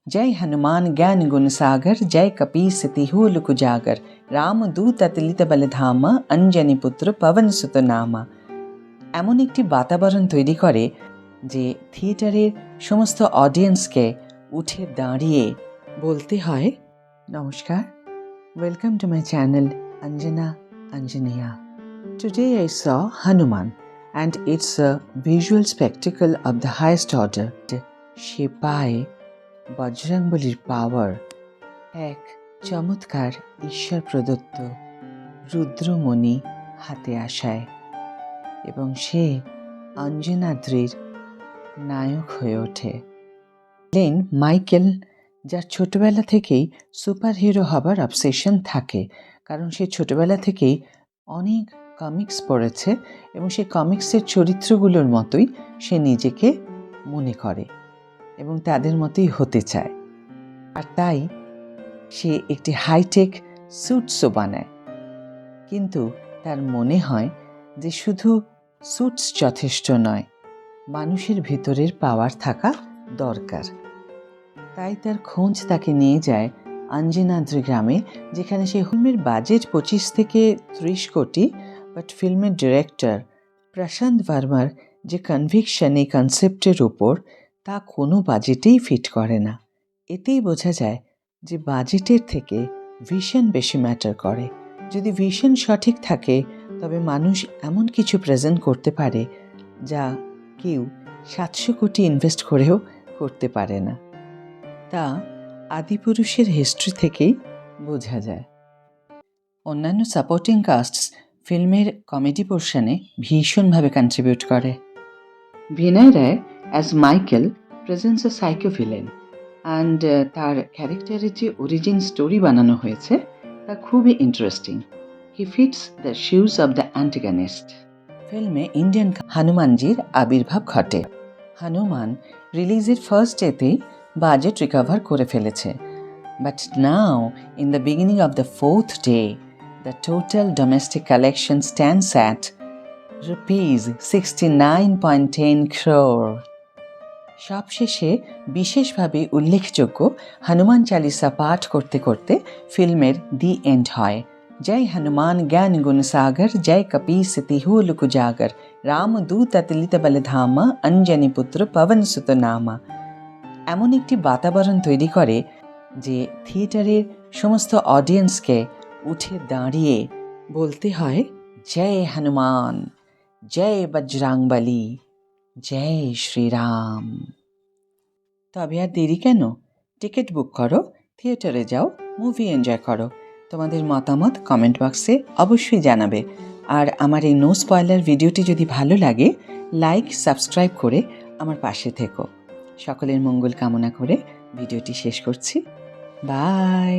जय हनुमान ज्ञान गुण सागर, जय कपीस तिहु लुक जागर, রামদূত অতুলিত বলধামা, অঞ্জনী পুত্র পবন সুত নামা। এমন একটি বাতাবরণ তৈরি করে যে থিয়েটারের সমস্ত অডিয়েন্সকে উঠে দাঁড়িয়ে বলতে হয়, নমস্কার, welcome to my channel Anjana Anjaneya. Today I saw Hanuman and it's a visual spectacle of the highest order. সে পায় বজরংবলীর পাওয়ার, এক চমৎকার ঈশ্বর প্রদত্ত রুদ্রমণি হাতে আসায়, এবং সে অঞ্জনাদ্রির নায়ক হয়ে ওঠে। মাইকেল, যার ছোটবেলা থেকেই সুপার হিরো হবার অবসেশন থাকে, কারণ সে ছোটবেলা থেকেই অনেক কমিক্স পড়েছে এবং সে কমিক্সের চরিত্রগুলোর মতোই সে নিজেকে মনে করে এবং তাদের মতোই হতে চায়। আর তাই সে একটি হাইটেক স্যুটসও বানায়, কিন্তু তার মনে হয় যে শুধু স্যুটস যথেষ্ট নয়, মানুষের ভিতরের পাওয়ার থাকা দরকার। তাই তার খোঁজ তাকে নিয়ে যায় অঞ্জনাদ্রি গ্রামে, যেখানে সে ফিল্মের বাজেট 25 থেকে 30 কোটি, বাট ফিল্মের ডিরেক্টর প্রশান্ত ভার্মার যে কনভিকশন এই কনসেপ্টের উপর, তা কোনো বাজেটেই ফিট করে না। এতেই বোঝা যায় যে বাজেটের থেকে ভিশন বেশি ম্যাটার করে। যদি ভিশন সঠিক থাকে তবে মানুষ এমন কিছু প্রেজেন্ট করতে পারে যা কেউ 700 কোটি ইনভেস্ট করেও করতে পারে না। তা আদিপুরুষের হিস্ট্রি থেকেই বোঝা যায়। অন্যান্য সাপোর্টিং কাস্টস ফিল্মের কমেডি পোর্শনে ভীষণভাবে কন্ট্রিবিউট করে। Vinay Rai as Michael presents a psycho villain, and তার ক্যারেক্টারের যে অরিজিন স্টোরি বানানো হয়েছে তা খুবই interesting. He fits the shoes of the antagonist. ফিল্মে ইন্ডিয়ান হনুমানজির আবির্ভাব ঘটে। হনুমান রিলিজের ফার্স্ট ডেতেই বাজেট রিকভার করে ফেলেছে, but now in the beginning of the 4th day the total domestic collection stands at rupees 69.10 crore. সবশেষে বিশেষভাবে উল্লেখযোগ্য হনুমান চালিসা পাঠ করতে করতে ফিল্মের দি এন্ড হয়। জয় হনুমান জ্ঞান গুণ সাগর, জয় কপীস তিহু লুক জাগর, রামদূত অতুলিত বলধামা, অঞ্জনী পুত্র পবন সুত নামা। এমন একটি বাতাবরণ তৈরি করে যে থিয়েটারের সমস্ত অডিয়েন্সকে উঠে দাঁড়িয়ে বলতে হয়, জয় হনুমান, জয় বজরংবলী, জয় শ্রীরাম। তবে আর দেরি কেন? টিকিট বুক করো, থিয়েটারে যাও, মুভি এনজয় করো। তোমাদের মতামত কমেন্ট বক্সে অবশ্যই জানাবে। আর আমার এই নো স্পয়লার ভিডিওটি যদি ভালো লাগে, লাইক সাবস্ক্রাইব করে আমার পাশে থেকো। সকলের মঙ্গল কামনা করে ভিডিওটি শেষ করছি। বাই।